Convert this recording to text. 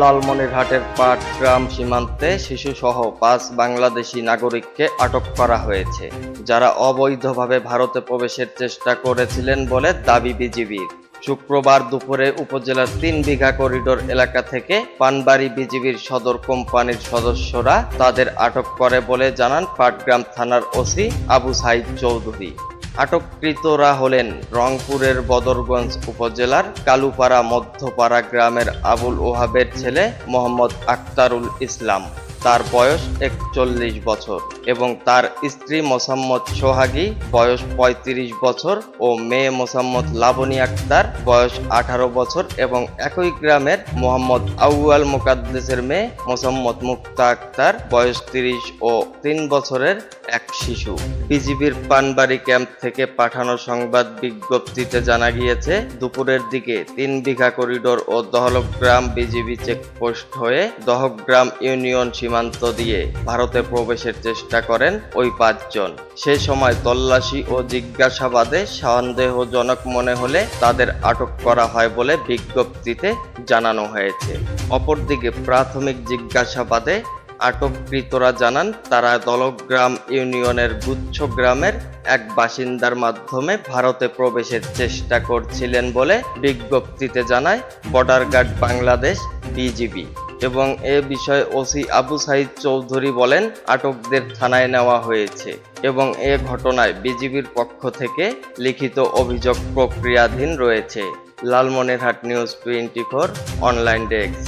লালমনিরহাটের পাটগ্রাম সীমান্তে শিশুসহ ৫ বাংলাদেশি নাগরিককে আটক করা হয়েছে, যারা অবৈধভাবে ভারতে প্রবেশের চেষ্টা করেছিলেন বলে দাবি বিজিবির। শুক্রবার দুপুরে উপজেলার ৩ বিঘা করিডোর এলাকা থেকে পানবাড়ী বিজিবির সদর কোম্পানির সদস্যরা তাদের আটক করে বলে জানান পাটগ্রাম থানার ওসি আবু সাইদ চৌধুরী। আটককৃতরা হলেন রংপুরের বদরগঞ্জ উপজেলার কালুপাড়া মধ্যপাড়া গ্রামের আবুল ওহাবের ছেলে মোহাম্মদ আক্তারুল ইসলাম, তার বয়স ৪১ বছর, এবং তার স্ত্রী মোসাম্মদ সোহাগী, বয়স ৩৫ বছর, ও মেয়ে মোসাম্মদ লাবনী আক্তার, বয়স ১৮ বছর, এবং একই গ্রামের মোহাম্মদ আউয়াল মুকাদ্দেসের মেয়ে মোসাম্মদ মুক্তা আক্তার, বয়স ৩০ ও ৩ বছরের এক শিশু। বিজিবির পানবাড়ী ক্যাম্প থেকে পাঠানো সংবাদ বিজ্ঞপ্তিতে জানা গিয়েছে, দুপুরের দিকে ৩ বিঘা করিডোর ও দহলগ্রাম বিজিবি চেকপোস্ট হয়ে দহগ্রাম ইউনিয়ন সীমান্ত দিয়ে ভারতে প্রবেশের চেষ্টা করেন ওই ৫ জন। সে সময় তল্লাশি ও জিজ্ঞাসাবাদে সন্দেহজনক মনে হলে তাদের আটক করা হয় বলে বিজ্ঞপ্তিতে জানানো হয়েছে। অপরদিকে প্রাথমিক জিজ্ঞাসাবাদে আটককৃতরা জানান, তারা দলগ্রাম ইউনিয়নের গুচ্ছ গ্রামের এক বাসিন্দার মাধ্যমে ভারতে প্রবেশের চেষ্টা করছিলেন বলে বিজ্ঞপ্তিতে জানায় বর্ডার গার্ড বাংলাদেশ বিজিবি। এবং এ বিষয়ে ওসি আবু সাইদ চৌধুরী বলেন, আটকদের থানায় নেওয়া হয়েছে এবং এ ঘটনায় বিজিবির পক্ষ থেকে লিখিত অভিযোগ প্রক্রিয়াধীন রয়েছে। Lalmonirhat news 24 online desk.